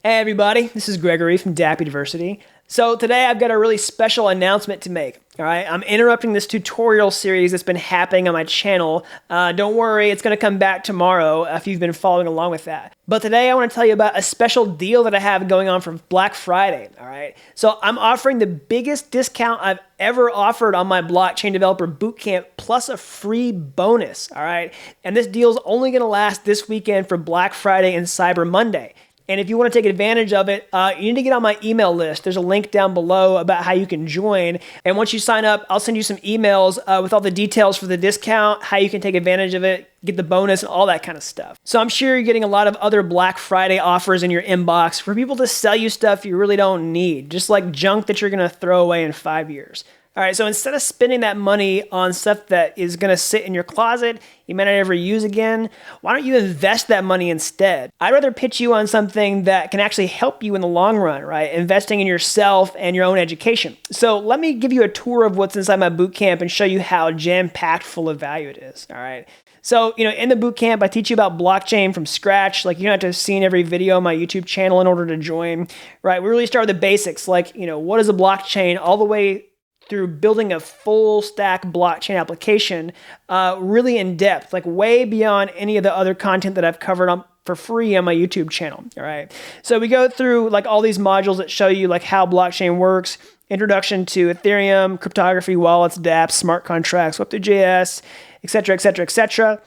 Hey everybody, this is Gregory from Dapp University. So today I've got a really special announcement to make. All right, I'm interrupting this tutorial series that's been happening on my channel. Don't worry, it's going to come back tomorrow if you've been following along with that. But today I want to tell you about a special deal that I have going on for Black Friday. All right, so I'm offering the biggest discount I've ever offered on my Blockchain Developer Bootcamp plus a free bonus. All right, and this deal is only going to last this weekend for Black Friday and Cyber Monday. And if you want to take advantage of it, you need to get on my email list. There's a link down below about how you can join. And once you sign up, I'll send you some emails with all the details for the discount, how you can take advantage of it, get the bonus, and all that kind of stuff. So I'm sure you're getting a lot of other Black Friday offers in your inbox for people to sell you stuff you really don't need, just like junk that you're going to throw away in 5 years. All right, so instead of spending that money on stuff that is going to sit in your closet, you may not ever use again, why don't you invest that money instead? I'd rather pitch you on something that can actually help you in the long run, right? Investing in yourself and your own education. So let me give you a tour of what's inside my bootcamp and show you how jam-packed full of value it is, all right? So, in the bootcamp, I teach you about blockchain from scratch. Like, you don't have to have seen every video on my YouTube channel in order to join, right? We really start with the basics, like, what is a blockchain, all the way through building a full stack blockchain application, really in depth, like way beyond any of the other content that I've covered for free on my YouTube channel. All right. So we go through like all these modules that show you like how blockchain works, introduction to Ethereum, cryptography, wallets, Dapp, smart contracts, Web2.js, et cetera, et cetera, et cetera.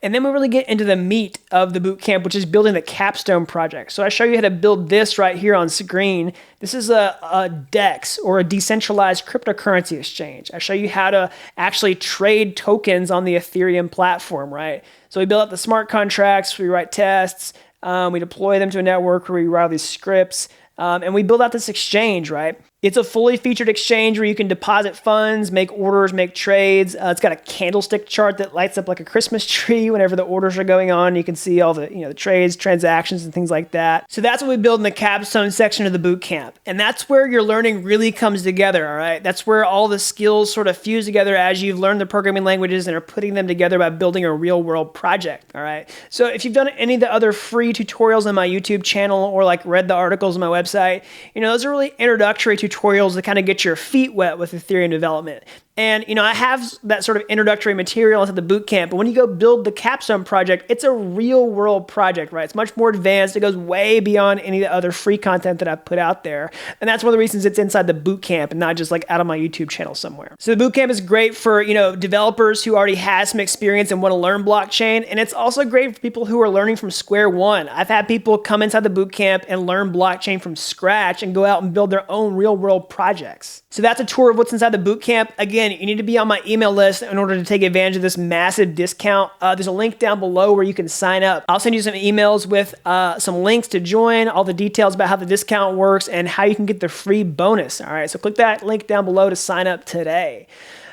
And then we really get into the meat of the bootcamp, which is building the capstone project. So I show you how to build this right here on screen. This is a DEX, or a decentralized cryptocurrency exchange. I show you how to actually trade tokens on the Ethereum platform, right? So we build out the smart contracts, we write tests, we deploy them to a network where we write all these scripts, and we build out this exchange, right? It's a fully featured exchange where you can deposit funds, make orders, make trades. It's got a candlestick chart that lights up like a Christmas tree whenever the orders are going on. You can see all the, the trades, transactions, and things like that. So that's what we build in the capstone section of the bootcamp. And that's where your learning really comes together, all right? That's where all the skills sort of fuse together as you've learned the programming languages and are putting them together by building a real world project, all right? So if you've done any of the other free tutorials on my YouTube channel or like read the articles on my website, those are really introductory tutorials to kind of get your feet wet with Ethereum development. And, I have that sort of introductory material into the bootcamp, but when you go build the capstone project, it's a real world project, right? It's much more advanced. It goes way beyond any of the other free content that I've put out there. And that's one of the reasons it's inside the bootcamp and not just like out on my YouTube channel somewhere. So the bootcamp is great for, developers who already have some experience and want to learn blockchain. And it's also great for people who are learning from square one. I've had people come inside the bootcamp and learn blockchain from scratch and go out and build their own real world projects. So that's a tour of what's inside the bootcamp. Again, you need to be on my email list in order to take advantage of this massive discount. There's a link down below where you can sign up. I'll send you some emails with some links to join, all the details about how the discount works, and how you can get the free bonus. All right, so click that link down below to sign up today.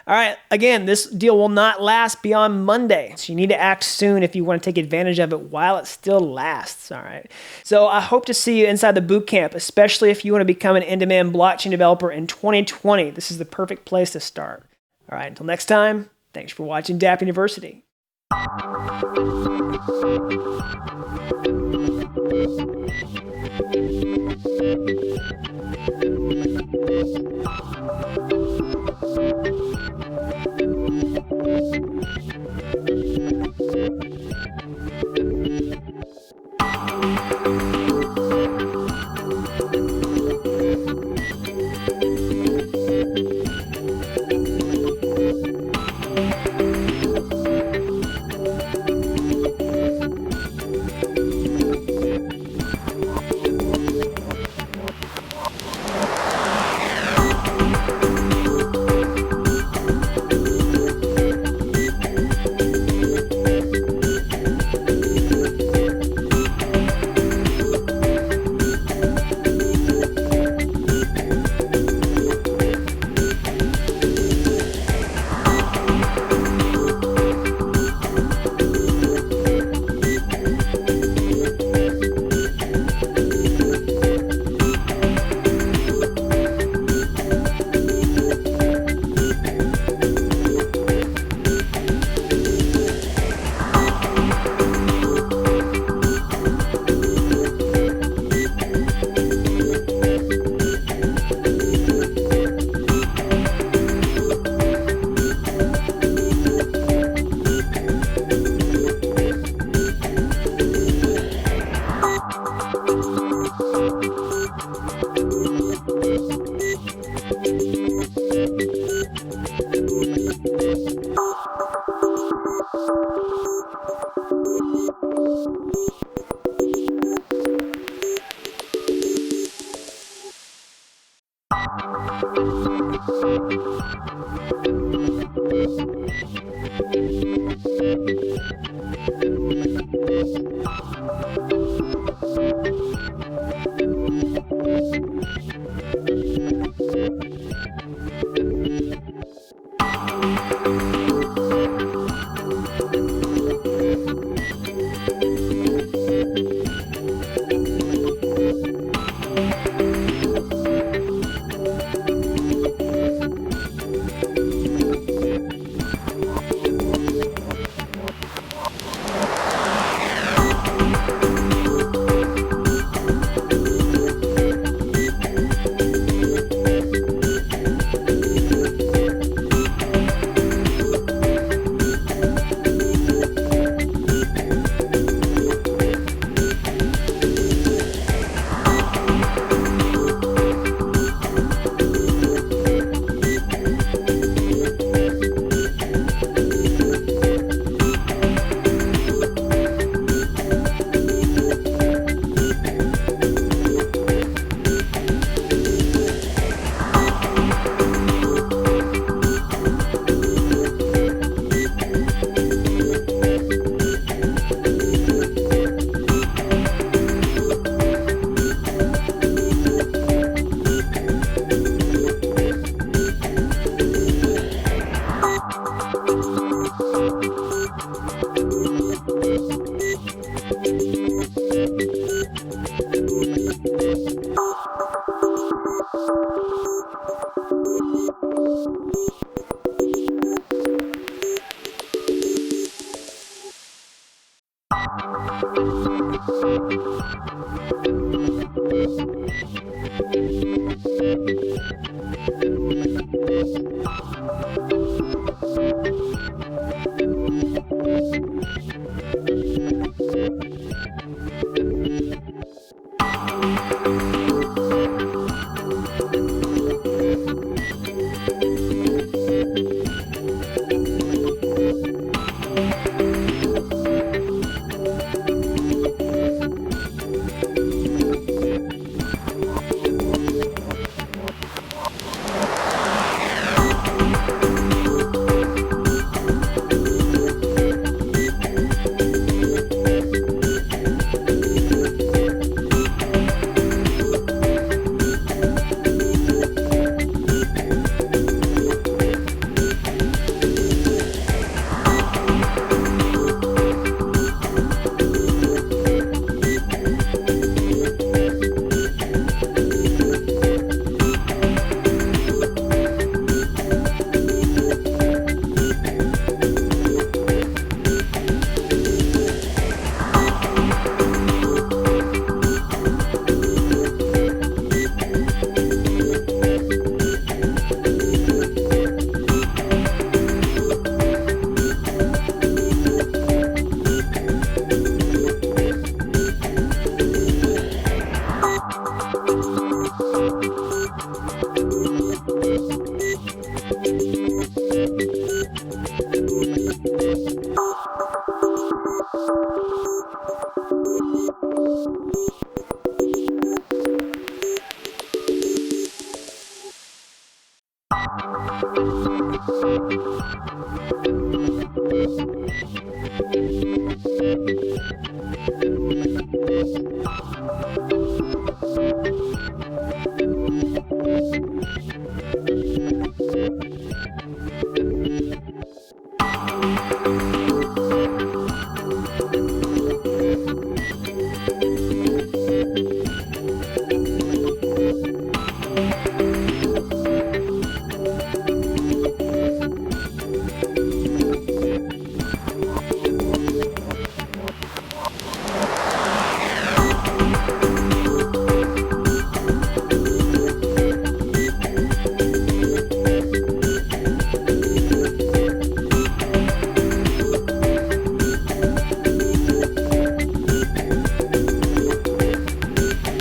All right, again, this deal will not last beyond Monday, so you need to act soon if you want to take advantage of it while it still lasts, all right? So I hope to see you inside the bootcamp, especially if you want to become an in-demand blockchain developer in 2020. This is the perfect place to start. All right, until next time, thanks for watching Dapp University.